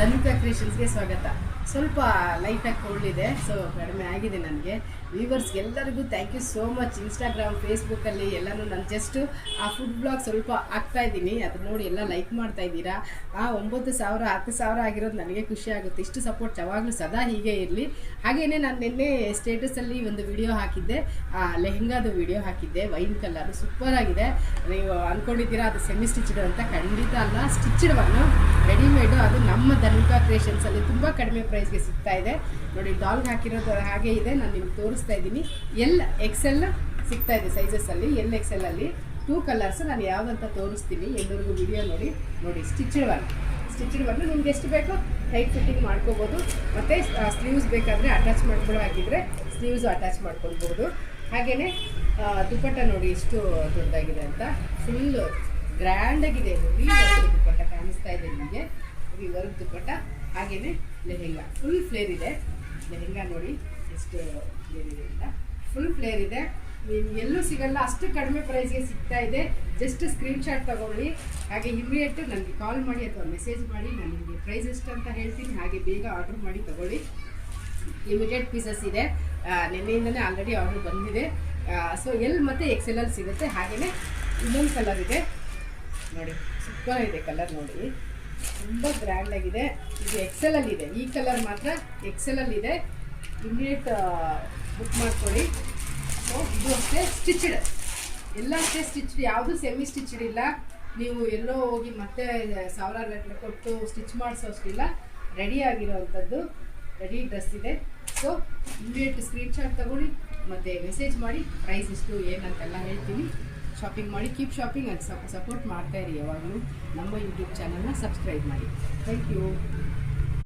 ಧನುಕಾ ಕ್ರಿಯೇಷನ್ಸ್ಗೆ ಸ್ವಾಗತ. ಸ್ವಲ್ಪ ಲೈಟಾಗಿ ಕೋಲ್ಡ್ ಇದೆ, ಸೊ ಕಡಿಮೆ ಆಗಿದೆ ನನಗೆ. ವ್ಯೂವರ್ಸ್ ಎಲ್ಲರಿಗೂ thank you so much. Instagram, ಫೇಸ್ಬುಕ್ಕಲ್ಲಿ ಎಲ್ಲನೂ ನಾನು ಜಸ್ಟು ಆ ಫುಡ್ ಬ್ಲಾಗ್ ಸ್ವಲ್ಪ ಹಾಕ್ತಾ ಇದ್ದೀನಿ, ಅದು ನೋಡಿ ಎಲ್ಲ ಲೈಕ್ ಮಾಡ್ತಾ ಇದ್ದೀರಾ. 9,000 10,000 ಆಗಿರೋದು ನನಗೆ ಖುಷಿ ಆಗುತ್ತೆ. ಇಷ್ಟು ಸಪೋರ್ಟ್ ಯಾವಾಗಲೂ ಸದಾ ಹೀಗೆ ಇರಲಿ. ಹಾಗೆಯೇ ನಾನು ನಿನ್ನೆ ಸ್ಟೇಟಸಲ್ಲಿ ಒಂದು ವಿಡಿಯೋ ಹಾಕಿದ್ದೆ, ಲೆಹೆಂಗಾದು ವಿಡಿಯೋ ಹಾಕಿದ್ದೆ. ವೈನ್ ಕಲರು ಸೂಪರ್ ಆಗಿದೆ. ನೀವು ಅಂದ್ಕೊಂಡಿದ್ದೀರಾ ಅದು ಸೆಮಿ ಸ್ಟಿಚ್ಡ್ ಅಂತ, ಖಂಡಿತ ಅಲ್ಲ, ಸ್ಟಿಚ್ಡ್ ಒನ್ನು ರೆಡಿಮೇಡು. ಅದು ನಮ್ಮ ಧನುಕಾ ಕ್ರಿಯೇಷನ್ಸಲ್ಲಿ ತುಂಬ ಕಡಿಮೆ ಪ್ರೈಸ್ಗೆ ಸಿಗ್ತಾ ಇದೆ ನೋಡಿ. ಡಾಲ್ಗೆ ಹಾಕಿರೋದು ಹಾಗೆ ಇದೆ, ನಾನು ನಿಮ್ಗೆ ತೋರಿಸ್ತಾ ಇದ್ದೀನಿ. XL ಸಿಗ್ತಾ ಇದೆ ಸೈಜಸ್ಸಲ್ಲಿ. XL 2 ಕಲರ್ಸ್ ನಾನು ಯಾವುದಂತ ತೋರಿಸ್ತೀನಿ. ಎಲ್ಲರಿಗೂ ವಿಡಿಯೋ ನೋಡಿ. ಸ್ಟಿಚ್ಡ್ ಒನ್ ನಿಮ್ಗೆ ಎಷ್ಟು ಬೇಕೋ ಟೈಟ್ ಫಿಟ್ಟಿಂಗ್ ಮಾಡ್ಕೋಬೋದು. ಮತ್ತು ಸ್ಲೀವ್ಸ್ ಬೇಕಾದರೆ ಅಟ್ಯಾಚ್ ಮಾಡ್ಕೊಳ್ಳೋ ಹಾಕಿದರೆ ಸ್ಲೀವ್ಸು ಅಟ್ಯಾಚ್ ಮಾಡ್ಕೊಳ್ಬೋದು. ಹಾಗೆಯೇ ದುಪ್ಪಟ್ಟ ನೋಡಿ ಎಷ್ಟು ದೊಡ್ಡದಾಗಿದೆ ಅಂತ, ಫುಲ್ ಗ್ರ್ಯಾಂಡಾಗಿದೆ. ದುಪ್ಪಟ್ಟ ಕಾಣಿಸ್ತಾ ಇದೆ ನಿಮಗೆ, ವರ್ಕ್ ದುಪ್ಪಟ್ಟ. ಹಾಗೆಯೇ ಲೆಹೆಂಗಾ ಫುಲ್ ಫ್ಲೇರ್ ಇದೆ. ಲೆಹೆಂಗಾ ನೋಡಿ ಎಷ್ಟು ಫ್ಲೇರ್ ಇದೆ ಅಂತ, ಫುಲ್ ಫ್ಲೇರ್ ಇದೆ. ಎಲ್ಲೂ ಸಿಗಲ್ಲ, ಅಷ್ಟು ಕಡಿಮೆ ಪ್ರೈಸ್ಗೆ ಸಿಗ್ತಾ ಇದೆ. ಜಸ್ಟ್ ಸ್ಕ್ರೀನ್ಶಾಟ್ ತೊಗೊಳ್ಳಿ, ಹಾಗೆ ಇಮಿಡಿಯೇಟ್ ನನಗೆ ಕಾಲ್ ಮಾಡಿ ಅಥವಾ ಮೆಸೇಜ್ ಮಾಡಿ. ನಾನು ನಿಮಗೆ ಪ್ರೈಸ್ ಎಷ್ಟು ಅಂತ ಹೇಳ್ತೀನಿ, ಹಾಗೆ ಬೇಗ ಆರ್ಡ್ರ್ ಮಾಡಿ ತೊಗೊಳ್ಳಿ. ಲಿಮಿಟೆಡ್ ಪೀಸಸ್ ಇದೆ, ನಿನ್ನೆಯಿಂದನೇ ಆಲ್ರೆಡಿ ಆರ್ಡ್ರ್ ಬಂದಿದೆ. ಸೊ L ಮತ್ತು XL ಸಿಗುತ್ತೆ. ಹಾಗೆಯೇ ಇನ್ನೊಂದು ಕಲರ್ ಇದೆ ನೋಡಿ, ಸೂಪರ್ ಇದೆ ಕಲರ್ ನೋಡಿ, ತುಂಬ ಗ್ರ್ಯಾಂಡಾಗಿದೆ. ಇದು XL ಇದೆ, ಈ ಕಲರ್ ಮಾತ್ರ XL ಇದೆ. ಇಮಿಡಿಯೇಟ್ ಬುಕ್ ಮಾಡ್ಕೊಳ್ಳಿ. ಸೊ ಇದು ಅಷ್ಟೇ ಸ್ಟಿಚ್ಡ್, ಎಲ್ಲ ಅಷ್ಟೇ ಸ್ಟಿಚ್ಡ್, ಯಾವುದು ಸೆಮಿ ಸ್ಟಿಚ್ಡ್ ಇಲ್ಲ. ನೀವು ಎಲ್ಲೋ ಹೋಗಿ ಮತ್ತೆ 1000 ಗಟ್ಟಲೆ ಕೊಟ್ಟು ಸ್ಟಿಚ್ ಮಾಡಿಸೋಷ್ಟಿಲ್ಲ. ರೆಡಿ ಆಗಿರೋವಂಥದ್ದು ರೆಡಿ ಡ್ರೆಸ್ ಇದೆ. ಸೊ ಇಮಿಡಿಯೇಟ್ ಸ್ಕ್ರೀನ್ಶಾಟ್ ತೊಗೊಳ್ಳಿ ಮತ್ತು ಮೆಸೇಜ್ ಮಾಡಿ, ಪ್ರೈಸ್ ಎಷ್ಟು ಏನಂತೆಲ್ಲ ಹೇಳ್ತೀನಿ. ಶಾಪಿಂಗ್ ಮಾಡಿ, ಕೀಪ್ ಶಾಪಿಂಗ್. ಅದು ಸಪೋರ್ಟ್ ಮಾಡ್ತಾಯಿರಿ. ಯಾವಾಗಲೂ ನಮ್ಮ ಯೂಟ್ಯೂಬ್ ಚಾನಲ್ನ ಸಬ್ಸ್ಕ್ರೈಬ್ ಮಾಡಿ. Thank you.